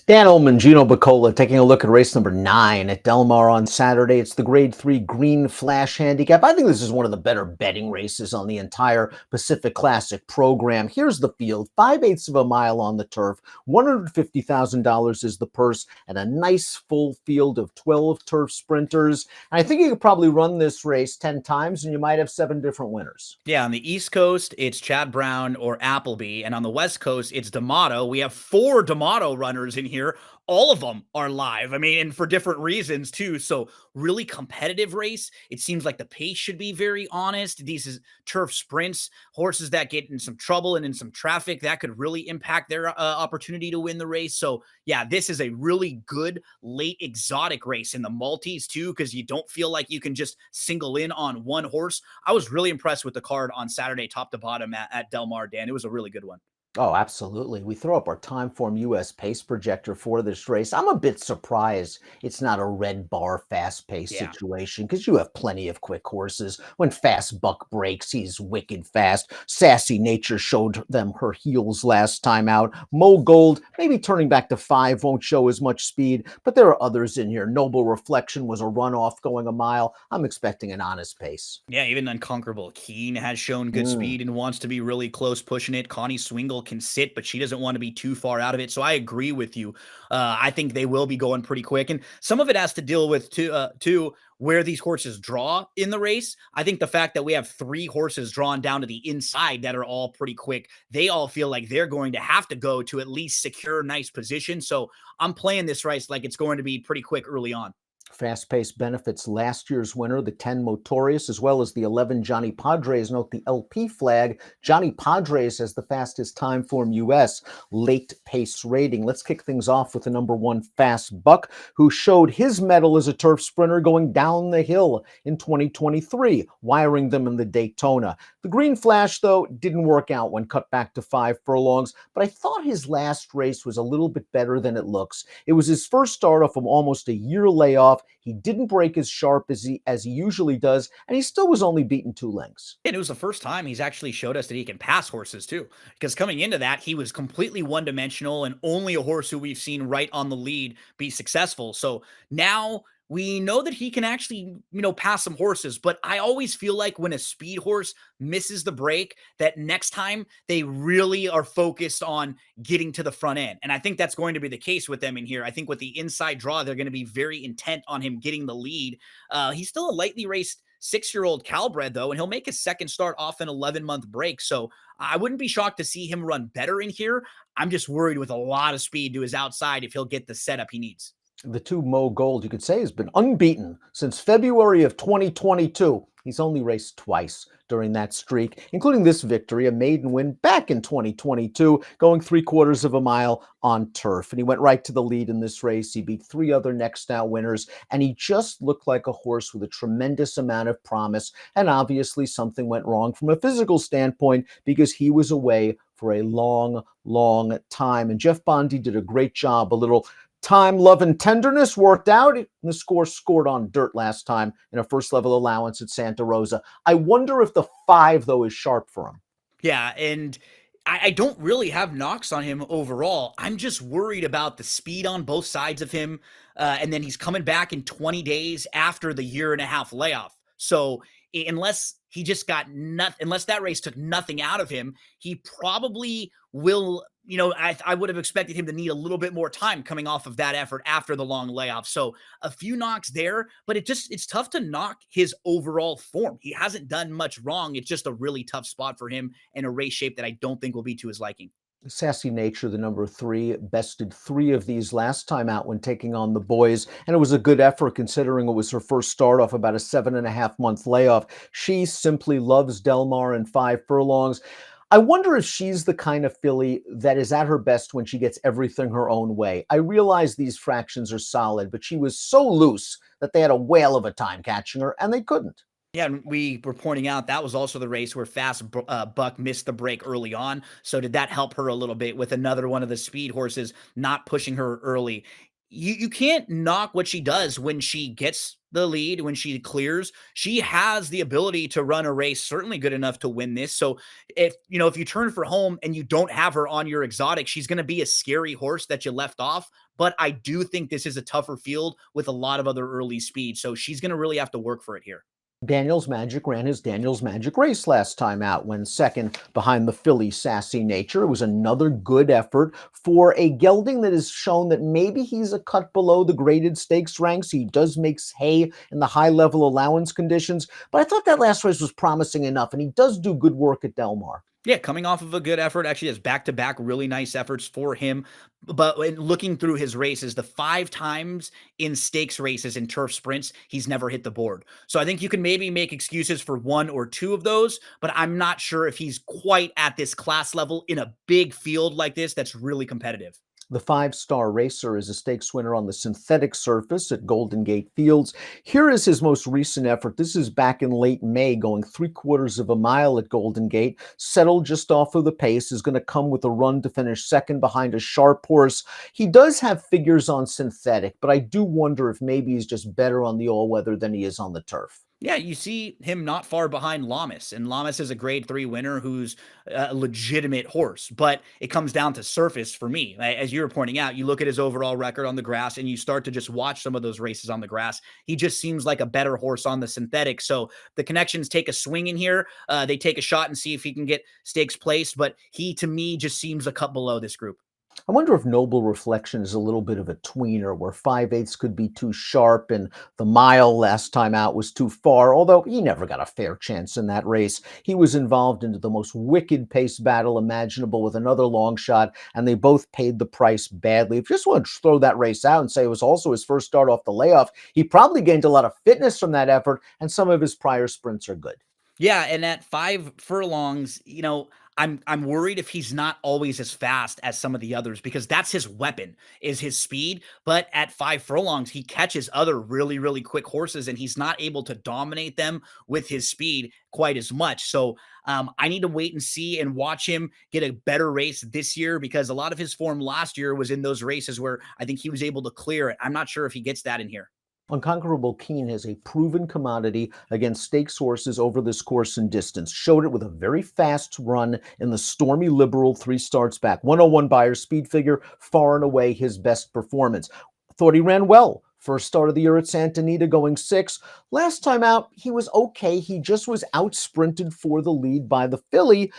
Dan Illman, Gino Buccola, taking a look at race number 9 at Del Mar on Saturday. It's the Grade 3 Green Flash Handicap. I think this is one of the better betting races on the entire Pacific Classic program. Here's the field, 5/8 of a mile on the turf, $150,000 is the purse, and a nice full field of 12 turf sprinters. And I think you could probably run this race 10 times, and you might have 7 different winners. Yeah, on the East Coast, it's Chad Brown or Appleby. And on the West Coast, it's D'Amato. We have 4 D'Amato runners in here. All of them are live. I mean, and for different reasons, too. So, really competitive race. It seems like the pace should be very honest. These is turf sprints, horses that get in some trouble and in some traffic, that could really impact their opportunity to win the race. So, yeah, this is a really good late exotic race in the multis, too, because you don't feel like you can just single in on one horse. I was really impressed with the card on Saturday, top to bottom at Del Mar, Dan. It was a really good one. Oh, absolutely. We throw up our Timeform US pace projector for this race. I'm a bit surprised it's not a red bar fast pace Yeah. situation because you have plenty of quick horses. When Fast Buck breaks, he's wicked fast. Sassy Nature showed them her heels last time out. Mo Gold, maybe turning back to 5, won't show as much speed, but there are others in here. Noble Reflection was a runoff going a mile. I'm expecting an honest pace. Yeah, even Unconquerable Keen has shown good Mm. speed and wants to be really close pushing it. Connie Swingle can sit, but she doesn't want to be too far out of it. So I agree with you. I think they will be going pretty quick. And some of it has to deal with, too, where these horses draw in the race. I think the fact that we have 3 horses drawn down to the inside that are all pretty quick, they all feel like they're going to have to go to at least secure nice position. So I'm playing this race like it's going to be pretty quick early on. Fast Pace benefits last year's winner, the 10 Motorious, as well as the 11 Johnny Padres. Note the LP flag. Johnny Padres has the fastest Timeform US late pace rating. Let's kick things off with the number 1 Fast Buck, who showed his mettle as a turf sprinter going down the hill in 2023, wiring them in the Daytona. The Green Flash, though, didn't work out when cut back to 5 furlongs, but I thought his last race was a little bit better than it looks. It was his first start off of almost a year layoff. He didn't break as sharp as he usually does, and he still was only beaten 2 lengths. And it was the first time he's actually showed us that he can pass horses too. Because coming into that, he was completely one-dimensional and only a horse who we've seen right on the lead be successful. So now we know that he can actually, pass some horses. But I always feel like when a speed horse misses the break, that next time they really are focused on getting to the front end. And I think that's going to be the case with them in here. I think with the inside draw, they're going to be very intent on him getting the lead. He's still a lightly raced 6-year-old Calbred, though, and he'll make his second start off an 11-month break. So I wouldn't be shocked to see him run better in here. I'm just worried with a lot of speed to his outside if he'll get the setup he needs. The 2 Mo Gold, you could say, has been unbeaten since February of 2022. He's only raced twice during that streak, including this victory, a maiden win back in 2022, going 3/4 of a mile on turf. And he went right to the lead in this race. He beat 3 other next out winners, and he just looked like a horse with a tremendous amount of promise. And obviously something went wrong from a physical standpoint because he was away for a long, long time. And Jeff Bondy did a great job. A little time, love, and tenderness worked out. The score scored on dirt last time in a first level allowance at Santa Rosa. I wonder if the 5, though, is sharp for him. Yeah, and I don't really have knocks on him overall. I'm just worried about the speed on both sides of him. And then he's coming back in 20 days after the year and a half layoff. So unless he just got nothing, unless that race took nothing out of him, he probably will. I would have expected him to need a little bit more time coming off of that effort after the long layoff. So a few knocks there, but it's tough to knock his overall form. He hasn't done much wrong. It's just a really tough spot for him and a race shape that I don't think will be to his liking. Sassy Nature, the number 3, bested 3 of these last time out when taking on the boys, and it was a good effort considering it was her first start off about a 7.5-month layoff. She simply loves Del Mar and 5 furlongs. I wonder if she's the kind of filly that is at her best when she gets everything her own way. I realize these fractions are solid, but she was so loose that they had a whale of a time catching her, and they couldn't. Yeah, and we were pointing out that was also the race where Buck missed the break early on. So did that help her a little bit with another one of the speed horses not pushing her early? You can't knock what she does when she gets the lead, when she clears, she has the ability to run a race certainly good enough to win this. So if you turn for home and you don't have her on your exotic, she's going to be a scary horse that you left off. But I do think this is a tougher field with a lot of other early speed. So she's going to really have to work for it here. Daniel's Magic ran his Daniel's Magic race last time out, when second behind the filly Sassy Nature. It was another good effort for a gelding that has shown that maybe he's a cut below the graded stakes ranks. He does make hay in the high level allowance conditions, but I thought that last race was promising enough, and he does do good work at Del Mar. Yeah, coming off of a good effort, actually has back-to-back really nice efforts for him. But when looking through his races, the 5 times in stakes races and turf sprints, he's never hit the board. So I think you can maybe make excuses for 1 or 2 of those, but I'm not sure if he's quite at this class level in a big field like this that's really competitive. The 5-star racer is a stakes winner on the synthetic surface at Golden Gate Fields. Here is his most recent effort. This is back in late May, going 3/4 of a mile at Golden Gate. Settled just off of the pace, is going to come with a run to finish second behind a sharp horse. He does have figures on synthetic, but I do wonder if maybe he's just better on the all-weather than he is on the turf. Yeah, you see him not far behind Lamas, and Lamas is a grade 3 winner who's a legitimate horse, but it comes down to surface for me. As you were pointing out, you look at his overall record on the grass and you start to just watch some of those races on the grass. He just seems like a better horse on the synthetic. So the connections take a swing in here. They take a shot and see if he can get stakes placed, but he, to me, just seems a cut below this group. I wonder if Noble Reflection is a little bit of a tweener, where 5/8 could be too sharp and the mile last time out was too far, although he never got a fair chance in that race. He was involved into the most wicked pace battle imaginable with another long shot, and they both paid the price badly. If you just want to throw that race out and say it was also his first start off the layoff, he probably gained a lot of fitness from that effort, and some of his prior sprints are good. Yeah, and at 5 furlongs, I'm worried if he's not always as fast as some of the others, because that's his weapon, is his speed. But at 5 furlongs, he catches other really, really quick horses, and he's not able to dominate them with his speed quite as much. So I need to wait and see and watch him get a better race this year, because a lot of his form last year was in those races where I think he was able to clear it. I'm not sure if he gets that in here. Unconquerable Keen has a proven commodity against stakes horses over this course and distance. Showed it with a very fast run in the Stormy Liberal 3 starts back. 101 Beyer speed figure, far and away his best performance. Thought he ran well. First start of the year at Santa Anita, going 6. Last time out, he was okay. He just was out sprinted for the lead by the filly.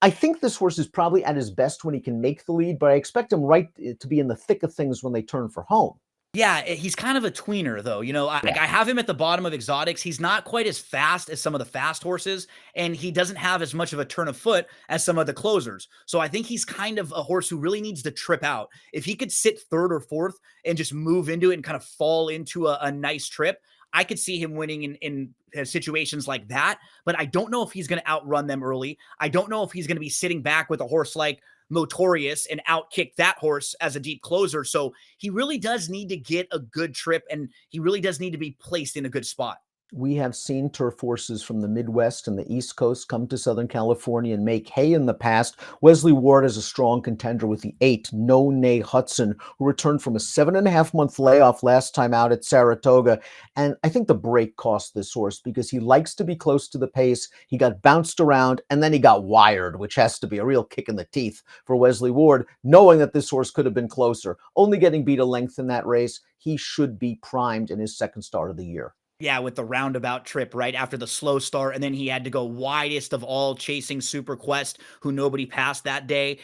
I think this horse is probably at his best when he can make the lead, but I expect him to be in the thick of things when they turn for home. Yeah, he's kind of a tweener, though. I have him at the bottom of exotics. He's not quite as fast as some of the fast horses, and he doesn't have as much of a turn of foot as some of the closers. So I think he's kind of a horse who really needs to trip out. If he could sit third or fourth and just move into it and kind of fall into a nice trip, I could see him winning in situations like that. But I don't know if he's going to outrun them early. I don't know if he's going to be sitting back with a horse like Notorious and outkick that horse as a deep closer. So he really does need to get a good trip, and he really does need to be placed in a good spot. We have seen turf horses from the Midwest and the East Coast come to Southern California and make hay in the past. Wesley Ward is a strong contender with the 8 No Nay Hudson, who returned from a 7.5-month layoff last time out at Saratoga. And I think the break cost this horse, because he likes to be close to the pace. He got bounced around and then he got wired, which has to be a real kick in the teeth for Wesley Ward, knowing that this horse could have been closer. Only getting beat a length in that race, he should be primed in his second start of the year. Yeah, with the roundabout trip right after the slow start, and then he had to go widest of all, chasing Super Quest, who nobody passed that day.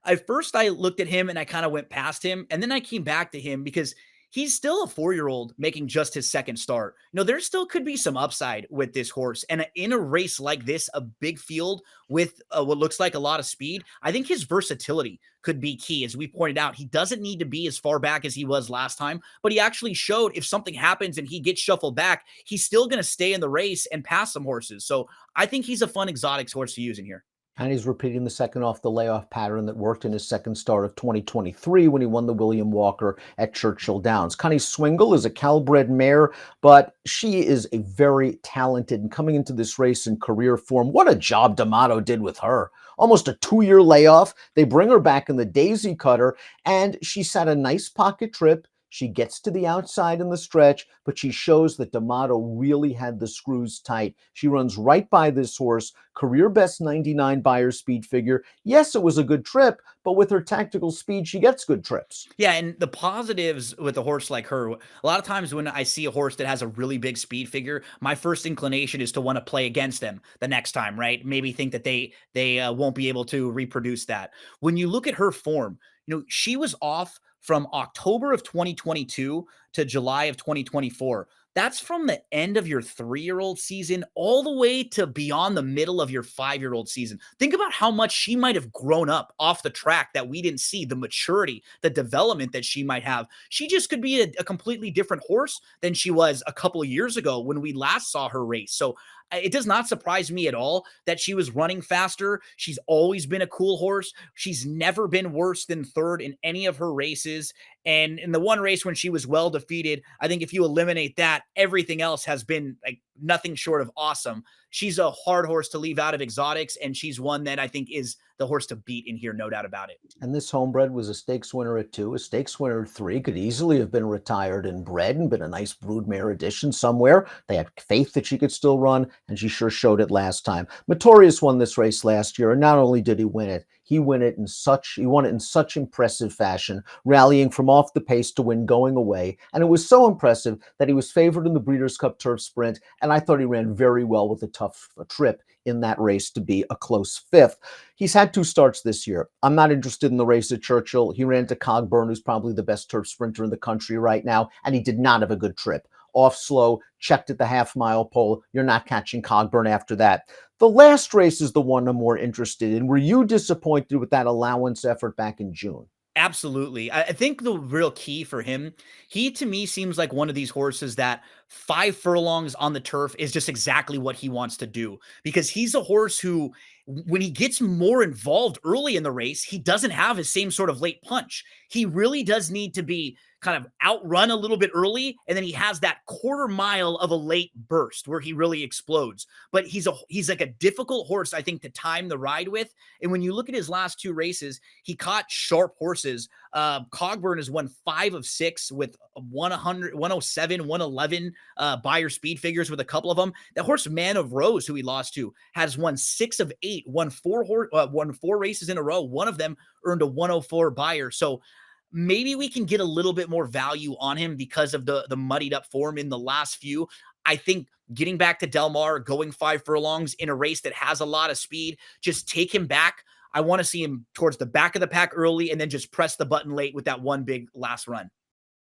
At first I looked at him and I kind of went past him, and then I came back to him because he's still a 4-year-old making just his second start. There still could be some upside with this horse. And in a race like this, a big field with what looks like a lot of speed, I think his versatility could be key. As we pointed out, he doesn't need to be as far back as he was last time, but he actually showed if something happens and he gets shuffled back, he's still going to stay in the race and pass some horses. So I think he's a fun exotics horse to use in here. And he's repeating the second off the layoff pattern that worked in his second start of 2023 when he won the William Walker at Churchill Downs. Connie Swingle is a Calbred mare, but she is a very talented and coming into this race in career form. What a job D'Amato did with her. Almost a 2-year layoff. They bring her back in the Daisy Cutter, and she sat a nice pocket trip. She gets to the outside in the stretch, but she shows that D'Amato really had the screws tight. She runs right by this horse, career best 99 Beyer speed figure. Yes, it was a good trip, but with her tactical speed, she gets good trips. Yeah, and the positives with a horse like her, a lot of times when I see a horse that has a really big speed figure, my first inclination is to want to play against them the next time, right? Maybe think that they won't be able to reproduce that. When you look at her form, she was off from October of 2022 to July of 2024. That's from the end of your 3-year-old season all the way to beyond the middle of your 5-year-old season. Think about how much she might have grown up off the track that we didn't see, the maturity, the development that she might have. She just could be a completely different horse than she was a couple of years ago when we last saw her race. So it does not surprise me at all that she was running faster. She's always been a cool horse. She's never been worse than third in any of her races. And in the one race when she was well defeated, I think if you eliminate that, everything else has been like nothing short of awesome. She's a hard horse to leave out of exotics, and she's one that I think is the horse to beat in here, no doubt about it. And this homebred was a stakes winner at 2, a stakes winner at 3, could easily have been retired and bred and been a nice broodmare addition somewhere. They had faith that she could still run, and she sure showed it last time. Matorius won this race last year, and not only did he win it, he won it in such impressive fashion, rallying from off the pace to win going away. And it was so impressive that he was favored in the Breeders' Cup Turf Sprint, and I thought he ran very well with a tough trip in that race to be a close 5th. He's had 2 starts this year. I'm not interested in the race at Churchill. He ran to Cogburn, who's probably the best turf sprinter in the country right now, and he did not have a good trip. Off slow, checked at the half-mile pole. You're not catching Cogburn after that. The last race is the one I'm more interested in. Were you disappointed with that allowance effort back in June? Absolutely. I think the real key for him, he to me seems like one of these horses that 5 furlongs on the turf is just exactly what he wants to do, because he's a horse who, when he gets more involved early in the race, he doesn't have his same sort of late punch. He really does need to be kind of outrun a little bit early, and then he has that quarter mile of a late burst where he really explodes. But he's like a difficult horse, I think, to time the ride with. And when you look at his last 2 races, he caught sharp horses. Cogburn has won 5 of 6 with 100, 107, 111 Beyer speed figures with a couple of them. That horse Man of Rose, who he lost to, has won 6 of 8, won 4 races in a row. One of them earned a 104 Beyer. So maybe we can get a little bit more value on him because of the muddied up form in the last few. I think getting back to Del Mar, going 5 furlongs in a race that has a lot of speed, just take him back. I want to see him towards the back of the pack early and then just press the button late with that one big last run.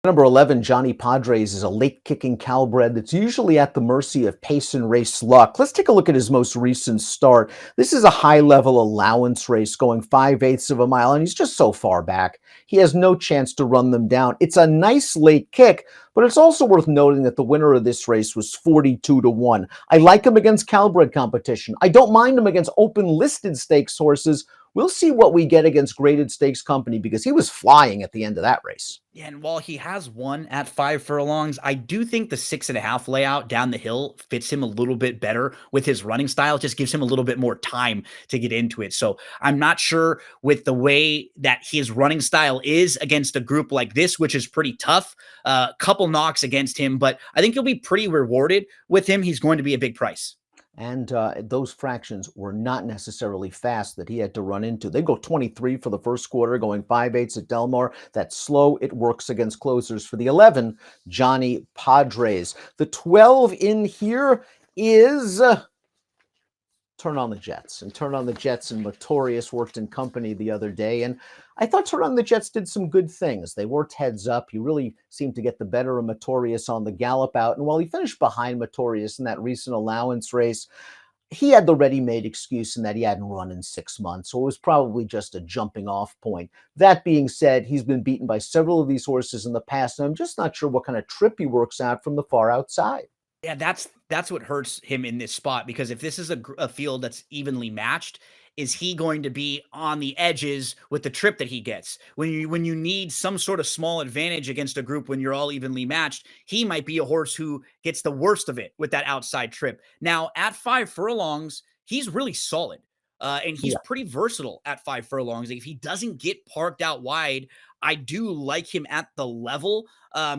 Number 11, Johnny Padres, is a late-kicking Calbred that's usually at the mercy of pace and race luck. Let's take a look at his most recent start. This is a high-level allowance race going 5/8 of a mile, and he's just so far back. He has no chance to run them down. It's a nice late kick, but it's also worth noting that the winner of this race was 42-1. I like him against Calbred competition. I don't mind him against open-listed stakes horses. We'll see what we get against graded stakes company, because he was flying at the end of that race. Yeah, and while he has won at 5 furlongs, I do think the 6.5 layout down the hill fits him a little bit better with his running style. It just gives him a little bit more time to get into it. So I'm not sure with the way that his running style is against a group like this, which is pretty tough. A couple knocks against him, but I think you'll be pretty rewarded with him. He's going to be a big price. And those fractions were not necessarily fast that he had to run into. They go 23 for the first quarter, going 5/8 at Del Mar. That's slow. It works against closers. For the 11, Johnny Padres. The 12 in here is Turn on the Jets. And Turn on the Jets and Matorius worked in company the other day, and I thought Turn on the Jets did some good things. They worked heads up. He really seemed to get the better of Matorius on the gallop out, and while he finished behind Matorius in that recent allowance race, he had the ready-made excuse in that he hadn't run in 6 months, so it was probably just a jumping off point. That being said, he's been beaten by several of these horses in the past, and I'm just not sure what kind of trip he works out from the far outside. Yeah, that's what hurts him in this spot, because if this is a field that's evenly matched, is he going to be on the edges with the trip that he gets? When you need some sort of small advantage against a group when you're all evenly matched, he might be a horse who gets the worst of it with that outside trip. Now, at 5 furlongs, he's really solid. And he's Yeah. pretty versatile at 5 furlongs. If he doesn't get parked out wide, I do like him at the level.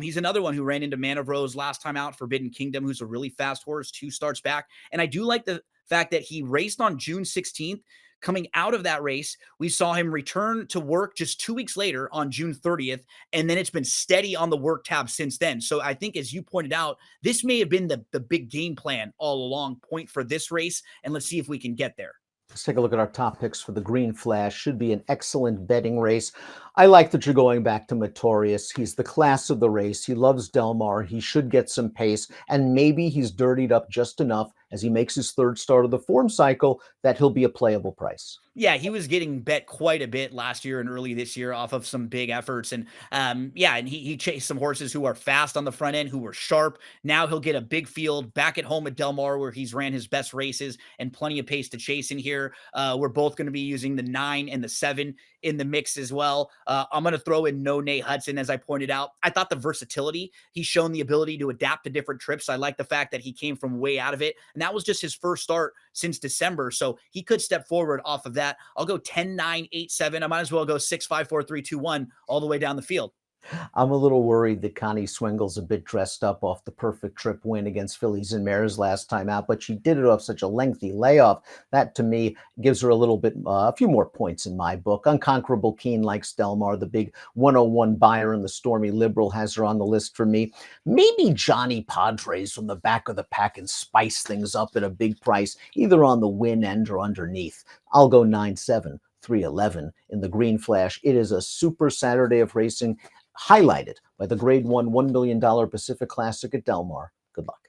He's another one who ran into Man of Rose last time out, Forbidden Kingdom, who's a really fast horse, 2 starts back. And I do like the fact that he raced on June 16th. Coming out of that race, we saw him return to work just 2 weeks later on June 30th, and then it's been steady on the work tab since then. So I think, as you pointed out, this may have been the big game plan all along, point for this race, and let's see if we can get there. Let's take a look at our top picks for the Green Flash. Should be an excellent betting race. I like that you're going back to Motorius. He's the class of the race. He loves Del Mar. He should get some pace, and maybe he's dirtied up just enough as he makes his third start of the form cycle that he'll be a playable price. Yeah, he was getting bet quite a bit last year and early this year off of some big efforts. And yeah, and he chased some horses who are fast on the front end, who were sharp. Now he'll get a big field back at home at Del Mar, where he's ran his best races and plenty of pace to chase in here. We're both going to be using the 9 and the 7 in the mix as well. I'm going to throw in No Nay Hudson, as I pointed out. I thought the versatility, he's shown the ability to adapt to different trips. I like the fact that he came from way out of it. And that was just his first start since December. So he could step forward off of that. I'll go 10, 9, 8, 7. I might as well go 6, 5, 4, 3, 2, 1 all the way down the field. I'm a little worried that Connie Swingle's a bit dressed up off the perfect trip win against Fillies and Mares last time out, but she did it off such a lengthy layoff. That, to me, gives her a few more points in my book. Unconquerable Keen likes Del Mar. The big 101 buyer in the Stormy Liberal has her on the list for me. Maybe Johnny Padres from the back of the pack and spice things up at a big price, either on the win end or underneath. I'll go 9-7. 311 in the Green Flash. It is a super Saturday of racing, highlighted by the Grade 1 $1 million Pacific Classic at Del Mar. Good luck.